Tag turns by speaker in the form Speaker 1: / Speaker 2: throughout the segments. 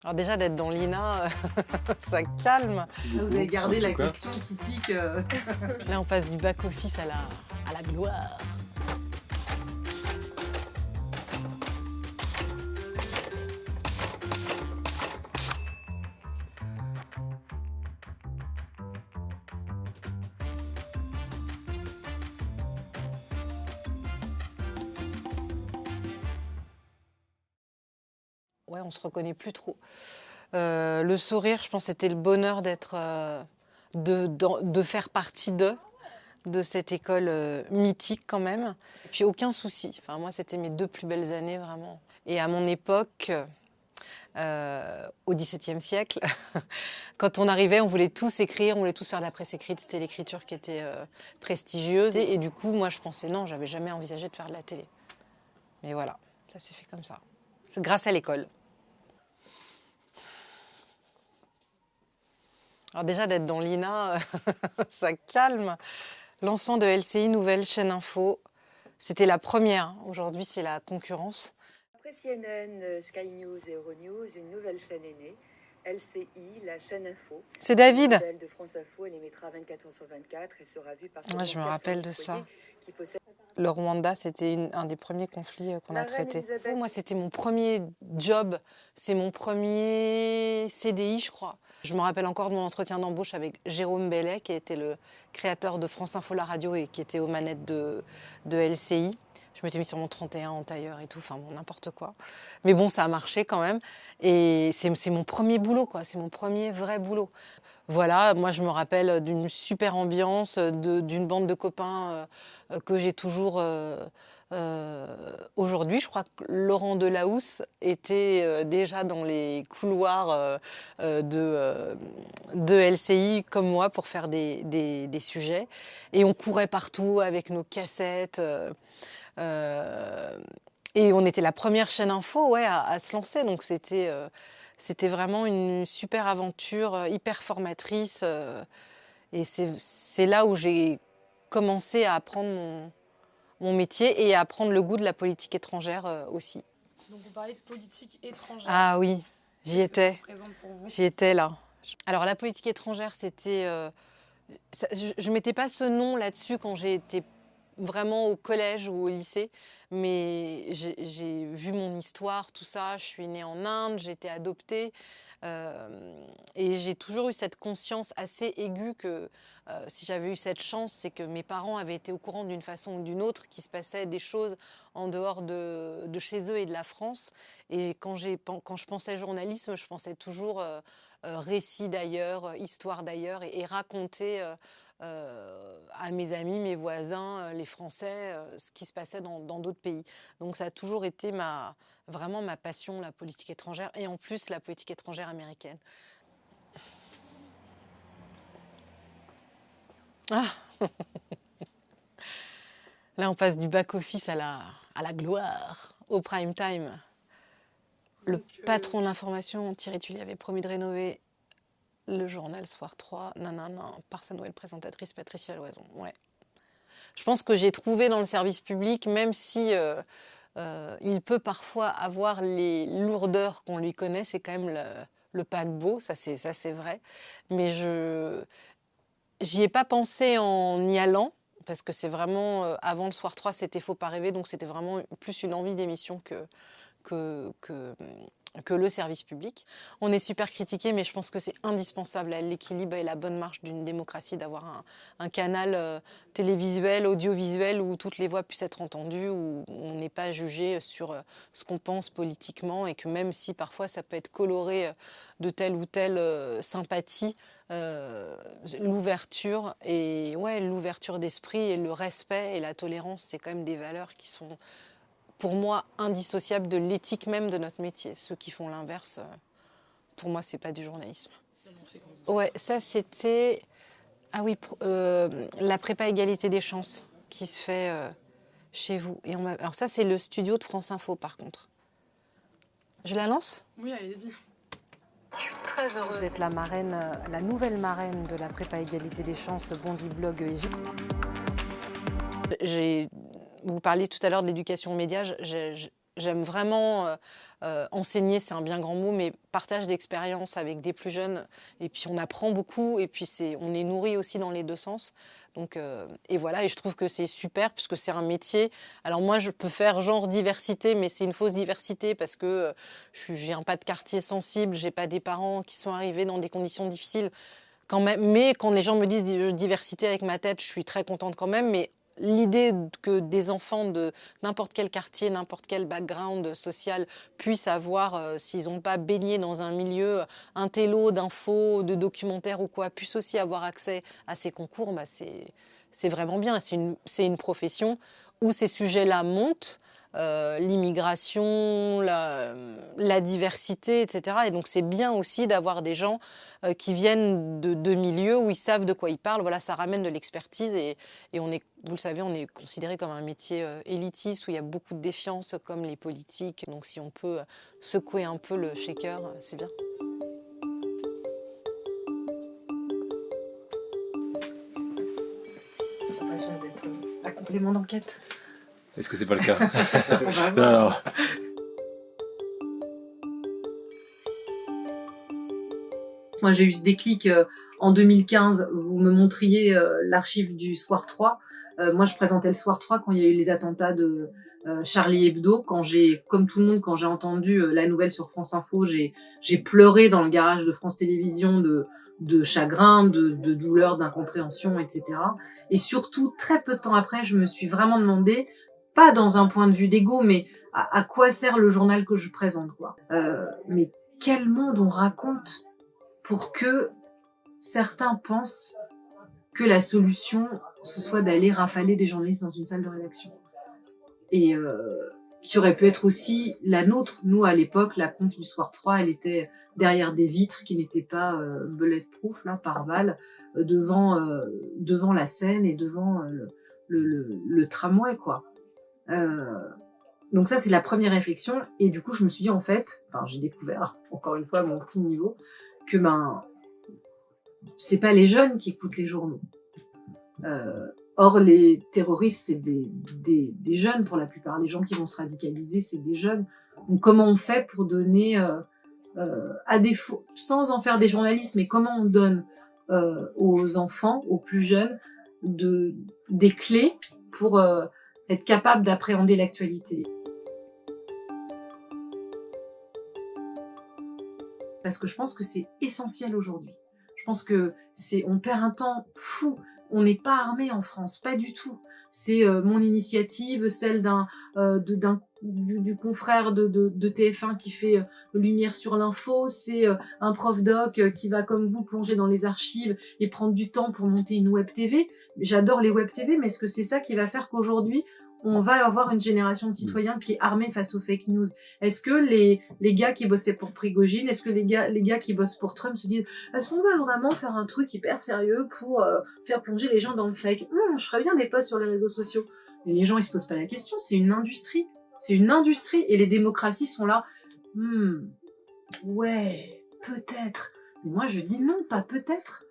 Speaker 1: Alors déjà d'être dans l'INA, ça calme.
Speaker 2: Vous avez gardé la question typique.
Speaker 1: Là on passe du back-office à la gloire. Ouais, on se reconnaît plus trop. Le sourire, je pense, c'était le bonheur d'être, de faire partie de cette école mythique quand même. Et puis aucun souci. Enfin, moi, c'était mes 2 plus belles années vraiment. Et à mon époque, au XVIIe siècle, quand on arrivait, on voulait tous écrire, on voulait tous faire de la presse écrite. C'était l'écriture qui était prestigieuse. Et du coup, moi, je pensais non, j'avais jamais envisagé de faire de la télé. Mais voilà, ça s'est fait comme ça. C'est grâce à l'école. Alors déjà d'être dans l'INA, ça calme. Lancement de LCI, nouvelle chaîne info. C'était la première. Aujourd'hui, c'est la concurrence.
Speaker 3: Après CNN, Sky News et Euronews, une nouvelle chaîne est née. LCI, la chaîne info.
Speaker 1: C'est David.
Speaker 3: Modèle de France Info, elle émettra 24h sur 24 et sera vue par
Speaker 1: Ouais, je me rappelle de ça.
Speaker 3: Qui possède...
Speaker 1: Le Rwanda, c'était un des premiers conflits qu'on a traité.
Speaker 3: Elisabeth.
Speaker 1: Moi, c'était mon premier job. C'est mon premier CDI, je crois. Je me rappelle encore de mon entretien d'embauche avec Jérôme Bellet, qui était le créateur de France Info La Radio et qui était aux manettes de LCI. Je m'étais mis sur mon 31 en tailleur et tout, enfin bon, n'importe quoi. Mais bon, ça a marché quand même. Et c'est mon premier boulot, quoi. C'est mon premier vrai boulot. Voilà, moi je me rappelle d'une super ambiance, d'une bande de copains que j'ai toujours aujourd'hui. Je crois que Laurent Delahousse était déjà dans les couloirs de LCI comme moi pour faire des sujets. Et on courait partout avec nos cassettes. Et on était la première chaîne info à se lancer. Donc c'était vraiment une super aventure, hyper formatrice. Et c'est là où j'ai commencé à apprendre mon métier et à apprendre le goût de la politique étrangère aussi.
Speaker 2: Donc vous parlez de politique étrangère.
Speaker 1: Ah oui, j'y étais.
Speaker 2: Présente pour vous.
Speaker 1: J'y étais là. Alors la politique étrangère, c'était... je ne mettais pas ce nom là-dessus quand j'ai été vraiment au collège ou au lycée, mais j'ai vu mon histoire, tout ça. Je suis née en Inde, j'ai été adoptée et j'ai toujours eu cette conscience assez aiguë que si j'avais eu cette chance, c'est que mes parents avaient été au courant d'une façon ou d'une autre qu'il se passait des choses en dehors de chez eux et de la France. Et quand je pensais journalisme, je pensais toujours récit d'ailleurs, histoire d'ailleurs et raconter à mes amis, mes voisins, les Français, ce qui se passait dans d'autres pays. Donc ça a toujours été vraiment ma passion, la politique étrangère, et en plus la politique étrangère américaine. Ah Là, on passe du back-office à la gloire, au prime time. Le patron de l'information, Thierry Tully, avait promis de rénover le journal Soir 3, nanana, par sa nouvelle présentatrice Patricia Loison. Ouais. Je pense que j'ai trouvé dans le service public, même si il peut parfois avoir les lourdeurs qu'on lui connaît, c'est quand même le paquebot, ça c'est vrai. Mais j'y ai pas pensé en y allant, parce que c'est vraiment, avant le Soir 3, c'était Faut pas rêver, donc c'était vraiment plus une envie d'émission que le service public. On est super critiqué, mais je pense que c'est indispensable à l'équilibre et la bonne marche d'une démocratie d'avoir un canal télévisuel, audiovisuel, où toutes les voix puissent être entendues, où on n'est pas jugé sur ce qu'on pense politiquement, et que même si parfois ça peut être coloré de telle ou telle sympathie, l'ouverture d'esprit et le respect et la tolérance, c'est quand même des valeurs qui sont pour moi indissociable de l'éthique même de notre métier. Ceux qui font l'inverse, pour moi, c'est pas du journalisme. Ouais, ça c'était... Ah oui, la prépa égalité des chances qui se fait chez vous. Et alors ça, c'est le studio de France Info, par contre. Je la lance ?
Speaker 2: Oui, allez-y.
Speaker 1: Je suis très heureuse d'être la marraine, la nouvelle marraine de la prépa égalité des chances Bondi Blog Égypte. Vous parliez tout à l'heure de l'éducation aux médias. j'aime vraiment enseigner, c'est un bien grand mot, mais partage d'expérience avec des plus jeunes. Et puis on apprend beaucoup, et puis on est nourri aussi dans les deux sens. Donc, et voilà, et je trouve que c'est super, puisque c'est un métier. Alors moi, je peux faire genre diversité, mais c'est une fausse diversité, parce que je viens pas de quartier sensible, j'ai pas des parents qui sont arrivés dans des conditions difficiles. Quand même, mais quand les gens me disent diversité avec ma tête, je suis très contente quand même. Mais l'idée que des enfants de n'importe quel quartier, n'importe quel background social puissent avoir, s'ils n'ont pas baigné dans un milieu intello, d'infos, de documentaires ou quoi, puissent aussi avoir accès à ces concours, bah c'est vraiment bien. C'est une profession où ces sujets-là montent. L'immigration, la diversité, etc. Et donc c'est bien aussi d'avoir des gens qui viennent de milieux où ils savent de quoi ils parlent. Voilà, ça ramène de l'expertise et on est, vous le savez, on est considéré comme un métier élitiste où il y a beaucoup de défiance comme les politiques. Donc si on peut secouer un peu le shaker, c'est bien.
Speaker 2: J'ai l'impression d'être un complément d'enquête.
Speaker 4: Est-ce que c'est pas le cas?
Speaker 2: On va voir.
Speaker 4: Alors,
Speaker 2: Moi, j'ai eu ce déclic en 2015. Vous me montriez l'archive du Soir 3. Moi, je présentais le Soir 3 quand il y a eu les attentats de Charlie Hebdo. Comme tout le monde, quand j'ai entendu la nouvelle sur France Info, j'ai pleuré dans le garage de France Télévisions de chagrin, de douleur, d'incompréhension, etc. Et surtout, très peu de temps après, je me suis vraiment demandé, pas dans un point de vue d'ego, mais à quoi sert le journal que je présente, quoi. Mais quel monde on raconte pour que certains pensent que la solution, ce soit d'aller rafaler des journalistes dans une salle de rédaction. Et qui aurait pu être aussi la nôtre. Nous, à l'époque, la conf du Soir 3, elle était derrière des vitres qui n'étaient pas bulletproof, là, par balle, devant la scène et devant le tramway, quoi. Donc ça, c'est la première réflexion. Et du coup, je me suis dit, en fait, j'ai découvert, encore une fois, à mon petit niveau, que c'est pas les jeunes qui écoutent les journaux. Or, les terroristes, c'est des jeunes pour la plupart. Les gens qui vont se radicaliser, c'est des jeunes. Donc, comment on fait pour donner, à défaut, sans en faire des journalistes, mais comment on donne aux enfants, aux plus jeunes, des clés pour être capable d'appréhender l'actualité. Parce que je pense que c'est essentiel aujourd'hui. Je pense que on perd un temps fou. On n'est pas armé en France, pas du tout. C'est mon initiative, celle du confrère de TF1 qui fait lumière sur l'info. C'est un prof doc qui va, comme vous, plonger dans les archives et prendre du temps pour monter une web TV. J'adore les web TV, mais est-ce que c'est ça qui va faire qu'aujourd'hui, on va avoir une génération de citoyens qui est armée face aux fake news? Est-ce que les gars qui bossaient pour Prigojine, est-ce que les gars qui bossent pour Trump se disent est-ce qu'on va vraiment faire un truc hyper sérieux pour faire plonger les gens dans le fake? Je ferais bien des posts sur les réseaux sociaux. Mais les gens, ils se posent pas la question, c'est une industrie. C'est une industrie et les démocraties sont là. Ouais, peut-être. Mais moi, je dis non, pas peut-être.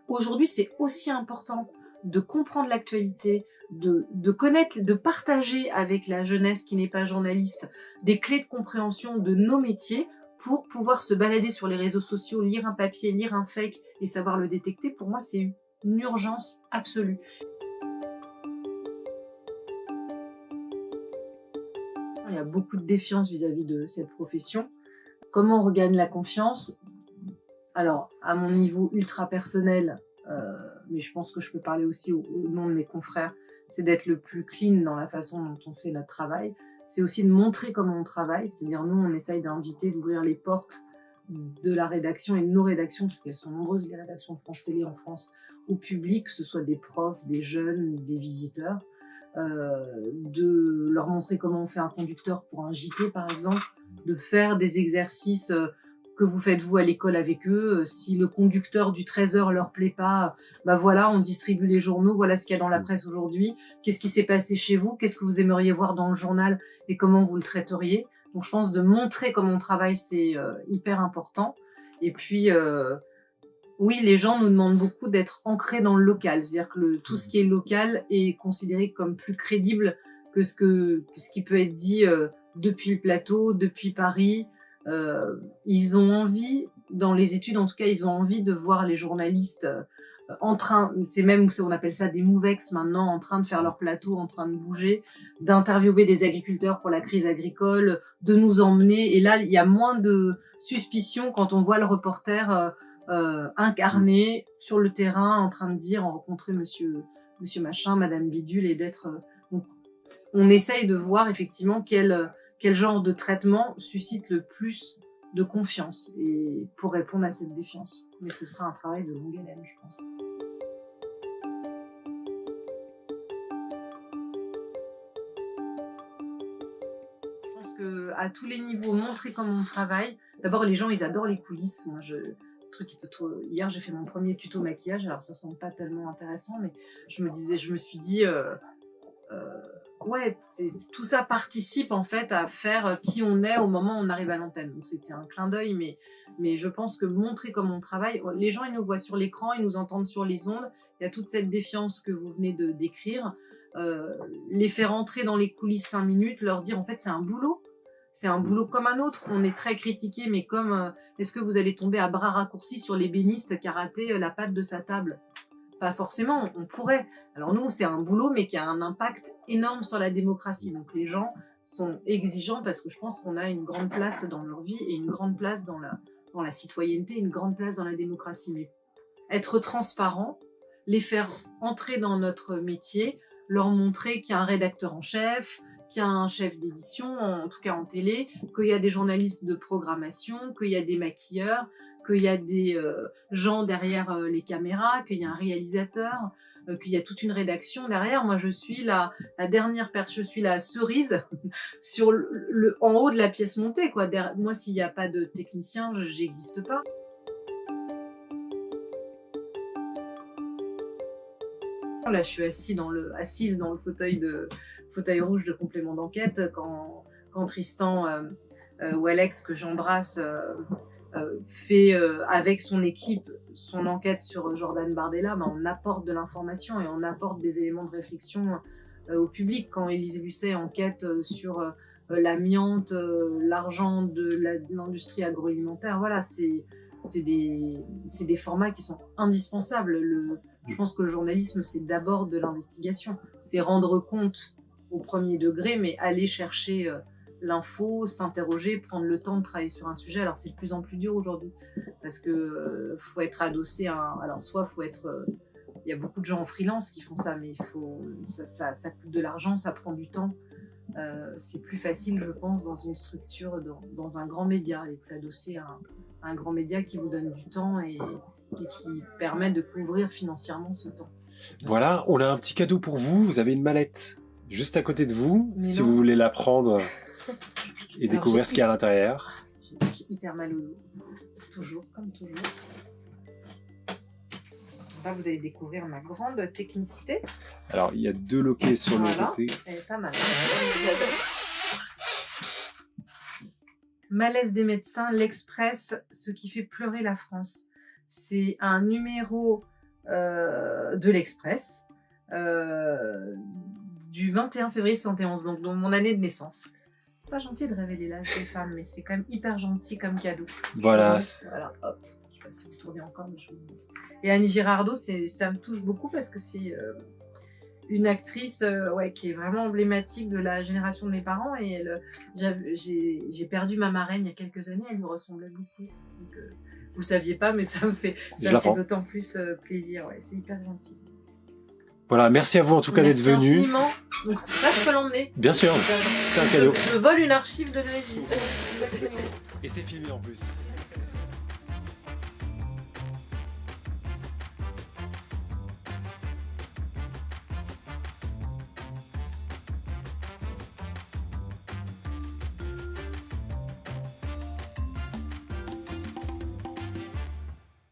Speaker 2: Aujourd'hui, c'est aussi important de comprendre l'actualité, de connaître, de partager avec la jeunesse qui n'est pas journaliste des clés de compréhension de nos métiers pour pouvoir se balader sur les réseaux sociaux, lire un papier, lire un fake et savoir le détecter. Pour moi, c'est une urgence absolue. Il y a beaucoup de défiance vis-à-vis de cette profession. Comment on regagne la confiance? Alors, à mon niveau ultra personnel, mais je pense que je peux parler aussi au nom de mes confrères, c'est d'être le plus clean dans la façon dont on fait notre travail. C'est aussi de montrer comment on travaille, c'est-à-dire nous, on essaye d'inviter, d'ouvrir les portes de la rédaction et de nos rédactions, parce qu'elles sont nombreuses, les rédactions de France Télé en France, au public, que ce soit des profs, des jeunes, des visiteurs, de leur montrer comment on fait un conducteur pour un JT, par exemple, de faire des exercices que vous faites vous à l'école avec eux. Si le conducteur du 13h leur plaît pas, voilà, on distribue les journaux, voilà ce qu'il y a dans la presse aujourd'hui, qu'est-ce qui s'est passé chez vous, qu'est-ce que vous aimeriez voir dans le journal et comment vous le traiteriez. Donc je pense de montrer comment on travaille, c'est hyper important. Et puis, oui, les gens nous demandent beaucoup d'être ancrés dans le local, c'est-à-dire que tout ce qui est local est considéré comme plus crédible que ce qui peut être dit depuis le plateau, depuis Paris. Ils ont envie, dans les études en tout cas, ils ont envie de voir les journalistes en train, c'est même, on appelle ça des mouvex maintenant, en train de faire leur plateau, en train de bouger, d'interviewer des agriculteurs pour la crise agricole, de nous emmener. Et là, il y a moins de suspicion quand on voit le reporter incarné sur le terrain, en train de dire, on rencontrait monsieur machin, madame bidule, et d'être... on essaye de voir effectivement quel genre de traitement suscite le plus de confiance et pour répondre à cette défiance. Mais ce sera un travail de longue haleine, je pense. Je pense que à tous les niveaux, montrer comment on travaille. D'abord, les gens, ils adorent les coulisses. Moi, hier, j'ai fait mon premier tuto maquillage. Alors, ça semble pas tellement intéressant, mais je me suis dit, ouais, tout ça participe en fait à faire qui on est au moment où on arrive à l'antenne. Donc c'était un clin d'œil, mais je pense que montrer comment on travaille, les gens ils nous voient sur l'écran, ils nous entendent sur les ondes, il y a toute cette défiance que vous venez de décrire. Les faire entrer dans les coulisses 5 minutes, leur dire en fait c'est un boulot comme un autre. On est très critiqué, mais comme est-ce que vous allez tomber à bras raccourcis sur l'ébéniste qui a raté la patte de sa table ? Pas forcément, on pourrait. Alors nous, c'est un boulot, mais qui a un impact énorme sur la démocratie. Donc les gens sont exigeants parce que je pense qu'on a une grande place dans leur vie et une grande place dans la citoyenneté, une grande place dans la démocratie. Mais être transparent, les faire entrer dans notre métier, leur montrer qu'il y a un rédacteur en chef, qu'il y a un chef d'édition, en tout cas en télé, qu'il y a des journalistes de programmation, qu'il y a des maquilleurs, qu'il y a des gens derrière les caméras, qu'il y a un réalisateur, qu'il y a toute une rédaction derrière. Moi, je suis la dernière je suis la cerise sur en haut de la pièce montée, quoi. Moi, s'il n'y a pas de technicien, j'existe pas. Là, je suis assise dans le fauteuil rouge de complément d'enquête quand Tristan ou Alex, que j'embrasse, fait avec son équipe son enquête sur Jordan Bardella, on apporte de l'information et on apporte des éléments de réflexion au public. Quand Élise Lucet enquête sur l'amiante, l'argent de l'industrie agroalimentaire, voilà, c'est des formats qui sont indispensables. Je pense que le journalisme, c'est d'abord de l'investigation. C'est rendre compte au premier degré, mais aller chercher l'info, s'interroger, prendre le temps de travailler sur un sujet. Alors c'est de plus en plus dur aujourd'hui parce que faut être adossé à il y a beaucoup de gens en freelance qui font ça, mais ça coûte de l'argent, ça prend du temps. C'est plus facile, je pense, dans une structure, dans un grand média, et de s'adosser à un grand média qui vous donne du temps et qui permet de couvrir financièrement ce temps.
Speaker 4: Voilà, on a un petit cadeau pour vous. Vous avez une mallette juste à côté de vous,
Speaker 2: Mais
Speaker 4: si
Speaker 2: non.
Speaker 4: vous voulez la prendre et
Speaker 2: Alors,
Speaker 4: découvrir ce qu'il y a à l'intérieur.
Speaker 2: J'ai hyper mal au dos. Toujours, comme toujours. Là, vous allez découvrir ma grande technicité.
Speaker 4: Alors, il y a 2 loquets sur le
Speaker 2: Voilà.
Speaker 4: côté.
Speaker 2: Elle est pas mal. Malaise des médecins, l'Express, ce qui fait pleurer la France. C'est un numéro de l'Express du 21 février 71, donc dans mon année de naissance. C'est pas gentil de révéler l'âge des femmes, mais c'est quand même hyper gentil comme cadeau.
Speaker 4: Voilà.
Speaker 2: Voilà, hop. Je sais pas si vous tournez encore, mais je vous montre. Et Annie Girardot, ça me touche beaucoup parce que c'est une actrice qui est vraiment emblématique de la génération de mes parents. Et j'ai perdu ma marraine il y a quelques années, elle me ressemblait beaucoup. Donc, vous le saviez pas, mais ça me fait d'autant plus plaisir. Ouais, c'est hyper gentil.
Speaker 4: Voilà, merci à vous en tout cas d'être venu.
Speaker 2: Infiniment. Donc ça, je peux l'emmener.
Speaker 4: Bien sûr, c'est un cadeau.
Speaker 2: Je vole une archive de régie.
Speaker 4: Et c'est filmé en plus.